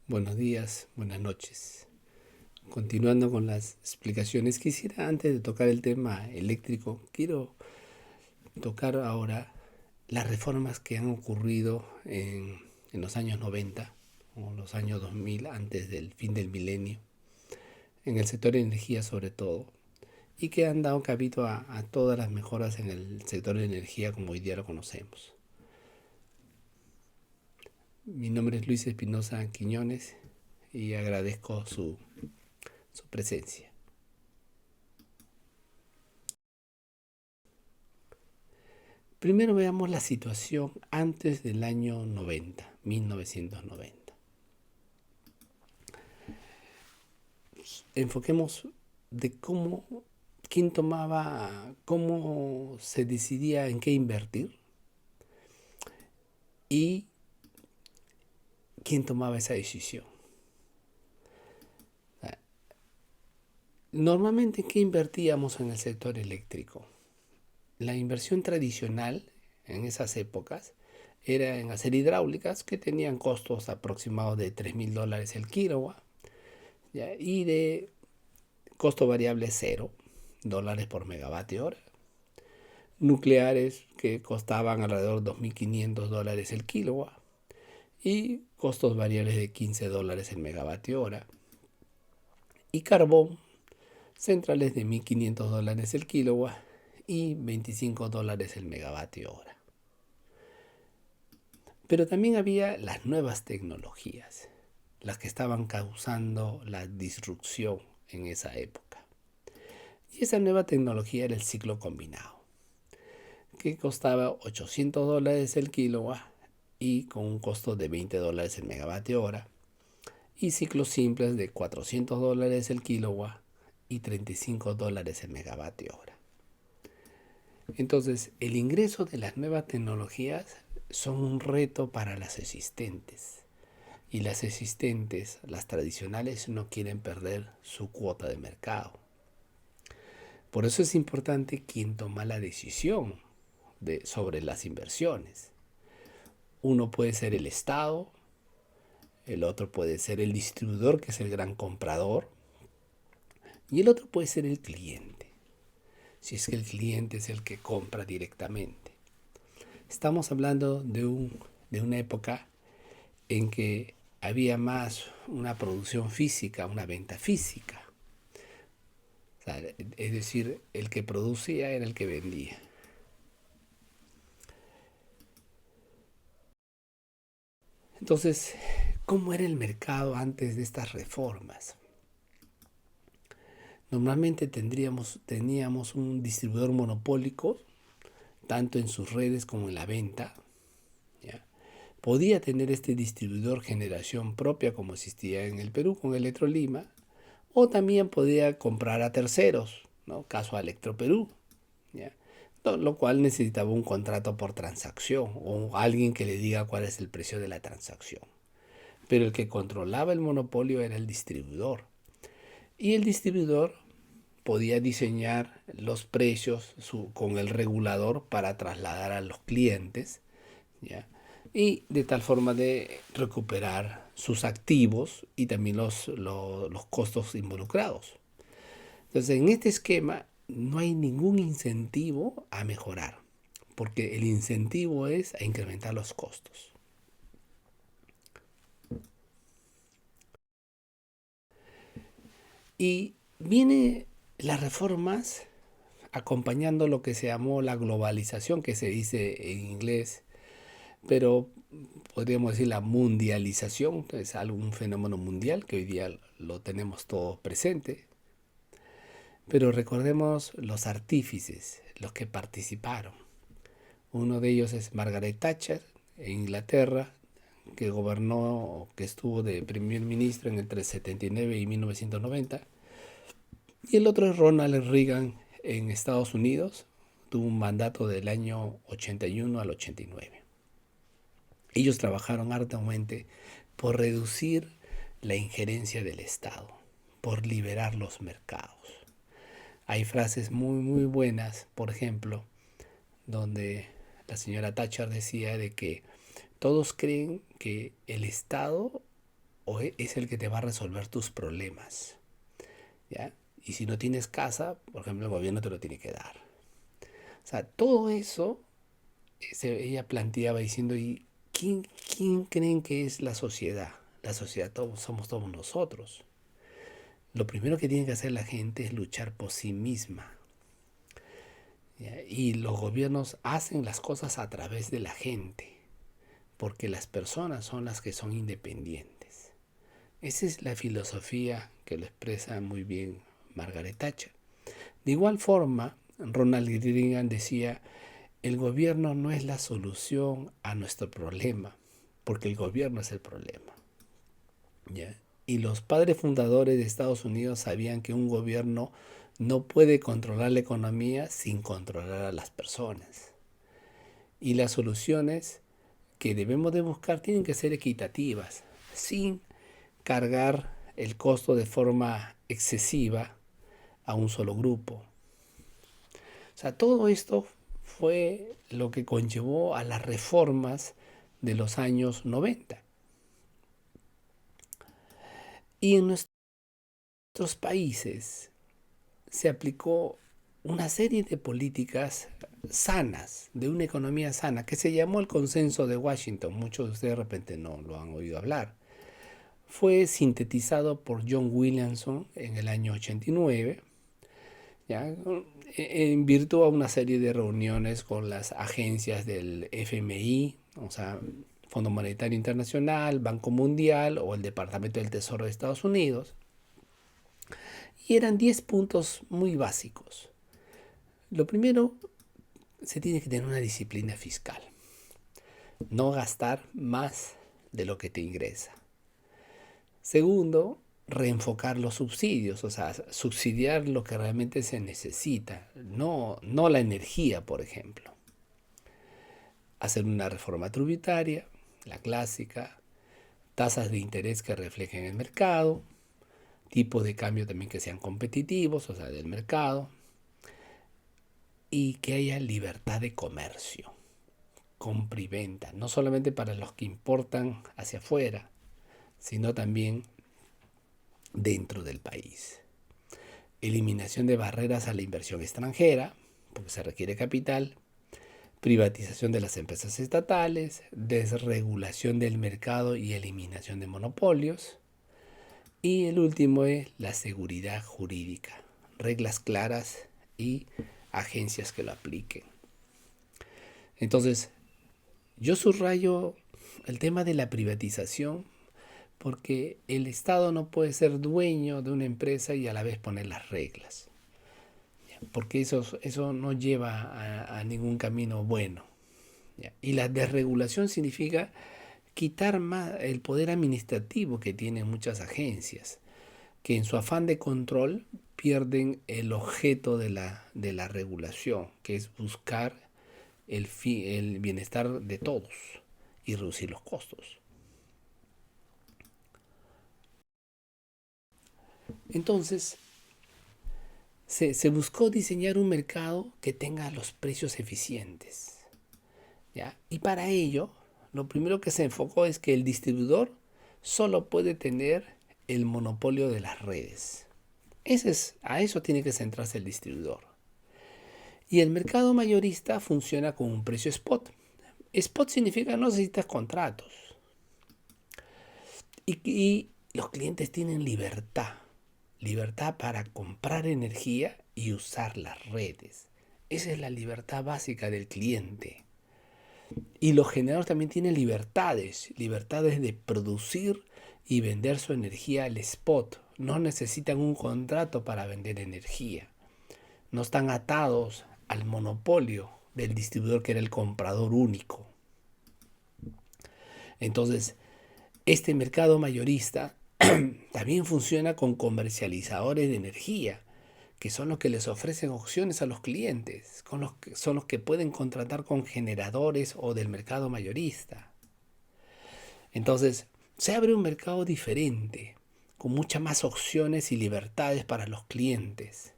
Buenos días, buenas noches. Continuando con las explicaciones, quisiera antes de tocar el tema eléctrico, quiero tocar ahora las reformas que han ocurrido en los años 90 o los años 2000, antes del fin del milenio, en el sector de energía sobre todo, y que han dado cabida a todas las mejoras en el sector de energía como hoy día lo conocemos. Mi nombre es Luis Espinosa Quiñones y agradezco su presencia. Primero veamos la situación antes del año 90, 1990. Enfoquemos de quién tomaba, cómo se decidía en qué invertir y quién tomaba esa decisión. Normalmente, ¿en qué invertíamos en el sector eléctrico? La inversión tradicional en esas épocas era en hacer hidráulicas que tenían costos aproximados de $3,000 el kilowatt, ¿ya? Y de costo variable $0 por megavatio hora. Nucleares que costaban alrededor de $2,500 el kilowatt y costos variables de $15 el megavatio hora. Y carbón, centrales de $1,500 el kilowatt y $25 el megavatio hora. Pero también había las nuevas tecnologías, las que estaban causando la disrupción en esa época. Y esa nueva tecnología era el ciclo combinado, que costaba $800 el kilowatt y con un costo de $20 el megavatio hora, y ciclos simples de $400 el kilowatt y $35 el megavatio hora. Entonces, el ingreso de las nuevas tecnologías son un reto para las existentes. Y las existentes, las tradicionales, no quieren perder su cuota de mercado. Por eso es importante quien toma la decisión sobre las inversiones. Uno puede ser el Estado, el otro puede ser el distribuidor, que es el gran comprador, y el otro puede ser el cliente, si es que el cliente es el que compra directamente. Estamos hablando de una época en que había más una producción física, una venta física. O sea, es decir, el que producía era el que vendía. Entonces, ¿cómo era el mercado antes de estas reformas? Normalmente teníamos un distribuidor monopólico, tanto en sus redes como en la venta, ¿ya? Podía tener este distribuidor generación propia, como existía en el Perú con Electrolima, o también podía comprar a terceros, ¿no? Caso a Electroperú, ¿ya? Lo cual necesitaba un contrato por transacción o alguien que le diga cuál es el precio de la transacción. Pero el que controlaba el monopolio era el distribuidor. Y el distribuidor podía diseñar los precios con el regulador para trasladar a los clientes, ¿ya? Y de tal forma de recuperar sus activos y también los costos involucrados. Entonces, en este esquema no hay ningún incentivo a mejorar, porque el incentivo es a incrementar los costos. Y viene las reformas acompañando lo que se llamó la globalización, que se dice en inglés, pero podríamos decir la mundialización, que es un fenómeno mundial que hoy día lo tenemos todo presente. Pero recordemos los artífices, los que participaron. Uno de ellos es Margaret Thatcher en Inglaterra, que gobernó, que estuvo de primer ministro entre 79 y 1990. Y el otro es Ronald Reagan en Estados Unidos, tuvo un mandato del año 81 al 89. Ellos trabajaron arduamente por reducir la injerencia del Estado, por liberar los mercados. Hay frases muy buenas, por ejemplo, donde la señora Thatcher decía de que todos creen que el Estado o es el que te va a resolver tus problemas, ¿ya? Y si no tienes casa, por ejemplo, el gobierno te lo tiene que dar. O sea, todo eso ella planteaba diciendo, ¿y quién creen que es la sociedad? La sociedad somos todos nosotros. Lo primero que tiene que hacer la gente es luchar por sí misma. ¿Ya? Y los gobiernos hacen las cosas a través de la gente, porque las personas son las que son independientes. Esa es la filosofía que lo expresa muy bien Margaret Thatcher. De igual forma, Ronald Reagan decía, el gobierno no es la solución a nuestro problema, porque el gobierno es el problema. ¿Ya? Y los padres fundadores de Estados Unidos sabían que un gobierno no puede controlar la economía sin controlar a las personas. Y las soluciones que debemos de buscar tienen que ser equitativas, sin cargar el costo de forma excesiva a un solo grupo. O sea, todo esto fue lo que conllevó a las reformas de los años 90. Y en nuestros países se aplicó una serie de políticas sanas, de una economía sana, que se llamó el Consenso de Washington. Muchos de ustedes de repente no lo han oído hablar. Fue sintetizado por John Williamson en el año 89, ¿ya? En virtud a una serie de reuniones con las agencias del FMI, o sea, Fondo Monetario Internacional, Banco Mundial o el Departamento del Tesoro de Estados Unidos. Y eran 10 puntos muy básicos. Lo primero, se tiene que tener una disciplina fiscal. No gastar más de lo que te ingresa. Segundo, reenfocar los subsidios, o sea, subsidiar lo que realmente se necesita, no la energía, por ejemplo. Hacer una reforma tributaria, la clásica, tasas de interés que reflejen el mercado, tipos de cambio también que sean competitivos, o sea, del mercado, y que haya libertad de comercio, compra y venta, no solamente para los que importan hacia afuera, sino también dentro del país. Eliminación de barreras a la inversión extranjera, porque se requiere capital, privatización de las empresas estatales, desregulación del mercado y eliminación de monopolios. Y el último es la seguridad jurídica, reglas claras y agencias que lo apliquen. Entonces, yo subrayo el tema de la privatización porque el Estado no puede ser dueño de una empresa y a la vez poner las reglas, porque eso no lleva a ningún camino bueno. ¿Ya? Y la desregulación significa quitar más el poder administrativo que tienen muchas agencias, que en su afán de control pierden el objeto de la regulación, que es buscar el bienestar de todos y reducir los costos. Entonces, se buscó diseñar un mercado que tenga los precios eficientes, ¿ya? Y para ello, lo primero que se enfocó es que el distribuidor solo puede tener el monopolio de las redes. A eso tiene que centrarse el distribuidor. Y el mercado mayorista funciona con un precio spot. Spot significa no necesitas contratos. Y los clientes tienen libertad. Libertad para comprar energía y usar las redes. Esa es la libertad básica del cliente. Y los generadores también tienen libertades de producir y vender su energía al spot. No necesitan un contrato para vender energía. No están atados al monopolio del distribuidor que era el comprador único. Entonces, este mercado mayorista también funciona con comercializadores de energía, que son los que les ofrecen opciones a los clientes, son los que pueden contratar con generadores o del mercado mayorista. Entonces, se abre un mercado diferente, con muchas más opciones y libertades para los clientes.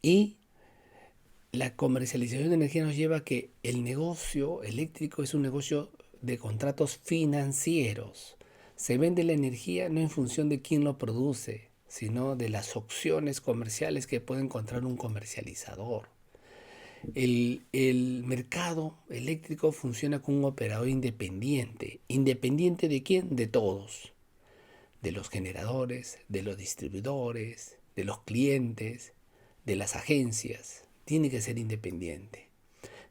Y la comercialización de energía nos lleva a que el negocio eléctrico es un negocio de contratos financieros. Se vende la energía no en función de quién lo produce, sino de las opciones comerciales que puede encontrar un comercializador. El mercado eléctrico funciona con un operador independiente. ¿Independiente de quién? De todos. De los generadores, de los distribuidores, de los clientes, de las agencias. Tiene que ser independiente.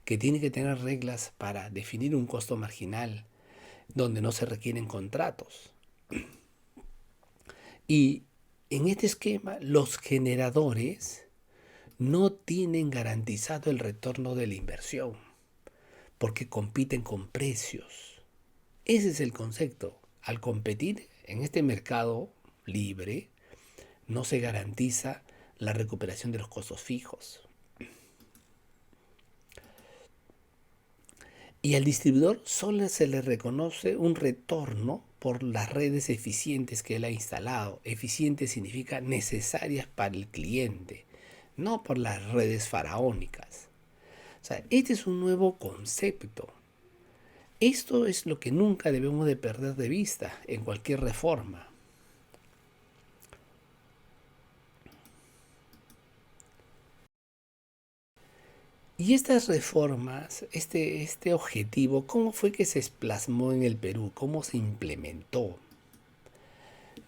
Que tiene que tener reglas para definir un costo marginal donde no se requieren contratos. Y en este esquema, los generadores no tienen garantizado el retorno de la inversión porque compiten con precios. Ese es el concepto. Al competir en este mercado libre, no se garantiza la recuperación de los costos fijos. Y al distribuidor solo se le reconoce un retorno por las redes eficientes que él ha instalado. Eficiente significa necesarias para el cliente, no por las redes faraónicas. O sea, este es un nuevo concepto. Esto es lo que nunca debemos de perder de vista en cualquier reforma. Y estas reformas, este objetivo, ¿cómo fue que se plasmó en el Perú? ¿Cómo se implementó?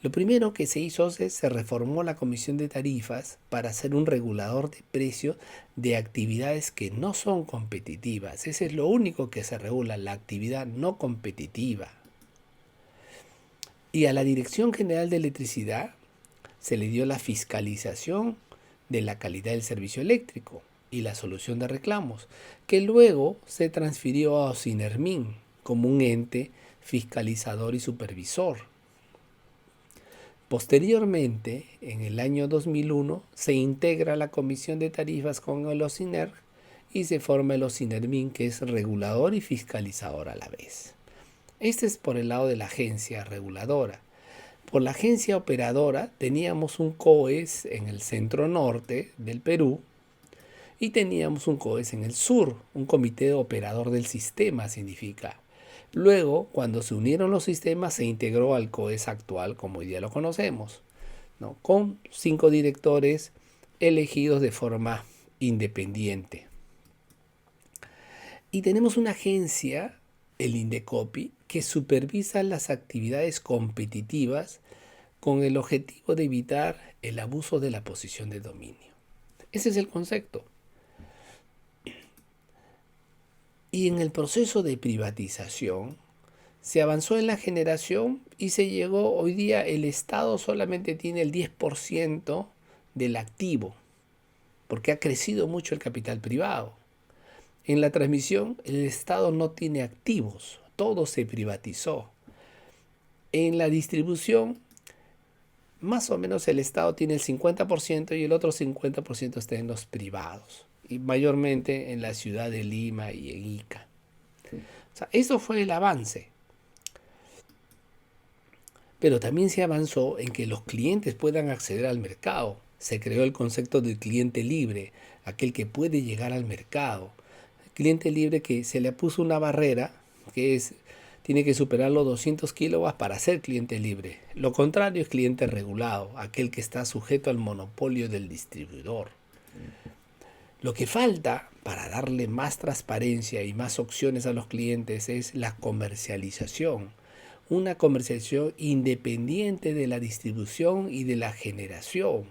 Lo primero que se hizo es se reformó la Comisión de Tarifas para ser un regulador de precios de actividades que no son competitivas. Ese es lo único que se regula, la actividad no competitiva. Y a la Dirección General de Electricidad se le dio la fiscalización de la calidad del servicio eléctrico y la solución de reclamos, que luego se transfirió a Ocinermin como un ente fiscalizador y supervisor. Posteriormente, en el año 2001, se integra la Comisión de Tarifas con el OCINERG y se forma el Ocinermin, que es regulador y fiscalizador a la vez. Este es por el lado de la agencia reguladora. Por la agencia operadora teníamos un COES en el centro norte del Perú y teníamos un COES en el sur, un comité operador del sistema significa. Luego, cuando se unieron los sistemas, se integró al COES actual, como hoy día lo conocemos, ¿no? Con 5 directores elegidos de forma independiente. Y tenemos una agencia, el Indecopi, que supervisa las actividades competitivas con el objetivo de evitar el abuso de la posición de dominio. Ese es el concepto. Y en el proceso de privatización se avanzó en la generación y se llegó, hoy día el Estado solamente tiene el 10% del activo, porque ha crecido mucho el capital privado. En la transmisión el Estado no tiene activos, todo se privatizó. En la distribución, más o menos el Estado tiene el 50% y el otro 50% está en los privados, y mayormente en la ciudad de Lima y en Ica. O sea, eso fue el avance. Pero también se avanzó en que los clientes puedan acceder al mercado. Se creó el concepto del cliente libre, aquel que puede llegar al mercado. El cliente libre que se le puso una barrera, que es, tiene que superar los 200 kilowatts para ser cliente libre. Lo contrario es cliente regulado, aquel que está sujeto al monopolio del distribuidor. Lo que falta para darle más transparencia y más opciones a los clientes es la comercialización. Una comercialización independiente de la distribución y de la generación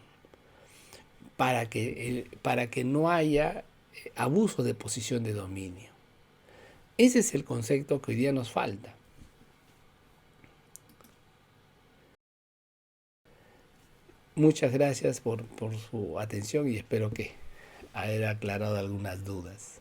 para que no haya abuso de posición de dominio. Ese es el concepto que hoy día nos falta. Muchas gracias por su atención y espero que haber aclarado algunas dudas.